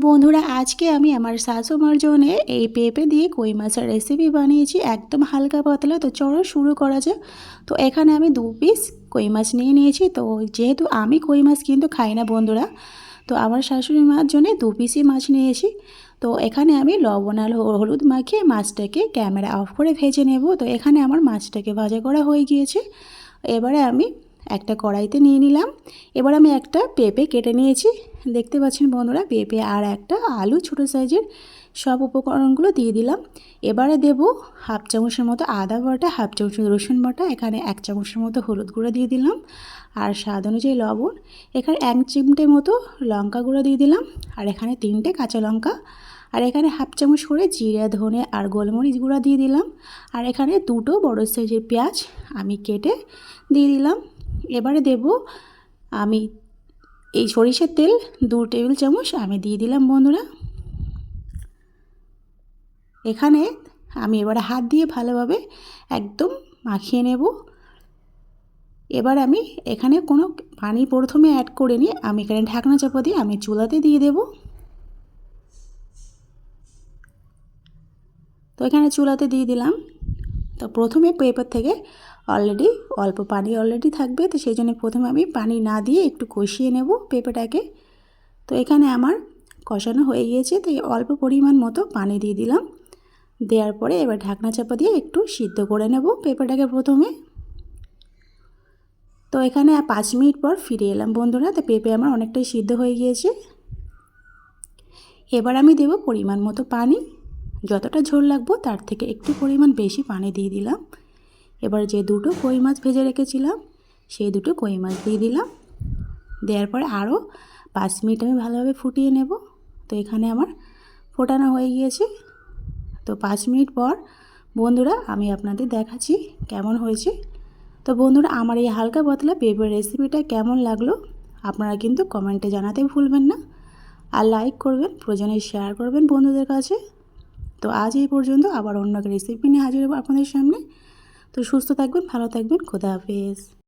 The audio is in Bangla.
বন্ধুরা, আজকে আমি আমার শাশুমার জন্য এই পেঁপে দিয়ে কই মাছের রেসিপি বানিয়েছি, একদম হালকা পাতলা। তো চলো শুরু করা যাক। তো এখানে আমি 2 পিস কই মাছ নিয়ে নিয়েছি। তো যেহেতু আমি কই মাছ কিন্তু খাই না বন্ধুরা, তো আমার শাশুড়ি মার জন্য 2 পিসই মাছ নিয়েছি। তো এখানে আমি লবণ আর হলুদ মাখিয়ে মাছটাকে ক্যামেরা অফ করে ভেজে নেব। তো এখানে আমার মাছটাকে ভাজা করা হয়ে গিয়েছে। এবারে আমি একটা কড়াইতে নিয়ে নিলাম। এবার আমি একটা পেঁপে কেটে নিয়েছি, দেখতে পাচ্ছেন বন্ধুরা, পেঁপে আর একটা আলু ছোটো সাইজের। সব উপকরণগুলো দিয়ে দিলাম। এবারে দেব হাফ চামচের মতো আদা বাটা, হাফ চামচ রসুন বাটা, এখানে 1 চামচের মতো হলুদ গুঁড়ো দিয়ে দিলাম, আর স্বাদ অনুযায়ী লবণ। এখানে 1 চিমটে মতো লঙ্কা গুঁড়ো দিয়ে দিলাম, আর এখানে 3টে কাঁচা লঙ্কা, আর এখানে হাফ চামচ করে জিরা, ধনে আর গোলমরিচ গুঁড়া দিয়ে দিলাম, আর এখানে 2টো বড় সাইজের পেঁয়াজ আমি কেটে দিয়ে দিলাম। এবারে দেব আমি এই সরিষার তেল 2 টেবিল চামচ আমি দিয়ে দিলাম বন্ধুরা। এখানে আমি এবারে হাত দিয়ে ভালোভাবে একদম মাখিয়ে নেব। এবার আমি এখানে কোনো পানি প্রথমে অ্যাড করে নিয়ে আমি এখানে ঢাকনা চাপা দিয়ে আমি চুলাতে দিয়ে দেব। তো এখানে চুলাতে দিয়ে দিলাম। তো প্রথমে পেঁপে থেকে অলরেডি অল্প পানি অলরেডি থাকবে, তো সেই জন্য প্রথমে আমি পানি না দিয়ে একটু কষিয়ে নেব পেঁপেটাকে। তো এখানে আমার কষানো হয়ে গিয়েছে, তো অল্প পরিমাণ মতো পানি দিয়ে দিলাম। দেওয়ার পরে এবার ঢাকনা চাপা দিয়ে একটু সিদ্ধ করে নেব পেঁপেটাকে প্রথমে। তো এখানে 5 মিনিট পর ফিরে এলাম বন্ধুরা। তো পেঁপে আমার অনেকটাই সিদ্ধ হয়ে গিয়েছে। এবার আমি দেব পরিমাণ মতো পানি, যতটা ঝোল লাগবে তার থেকে একটু পরিমাণ বেশি পানি দিয়ে দিলাম। এবার যে 2টো কই মাছ ভেজে রেখেছিলাম সেই 2টো কই মাছ দিয়ে দিলাম। দেওয়ার পরে আরও 5 মিনিট আমি ভালোভাবে ফুটিয়ে নেব। তো এখানে আমার ফোটানো হয়ে গিয়েছে। তো 5 মিনিট পর বন্ধুরা আমি আপনাদের দেখাচ্ছি কেমন হয়েছে। তো বন্ধুরা, আমার এই হালকা পাতলা পেঁপের রেসিপিটা কেমন লাগলো আপনারা কিন্তু কমেন্টে জানাতে ভুলবেন না, আর লাইক করবেন, প্রয়োজনে শেয়ার করবেন বন্ধুদের কাছে। তো আজ এই পর্যন্ত, আবার অন্য একটা রেসিপি নিয়ে হাজির হব আপনাদের সামনে। তো সুস্থ থাকবেন, ভালো থাকবেন, খোদা হাফেজ।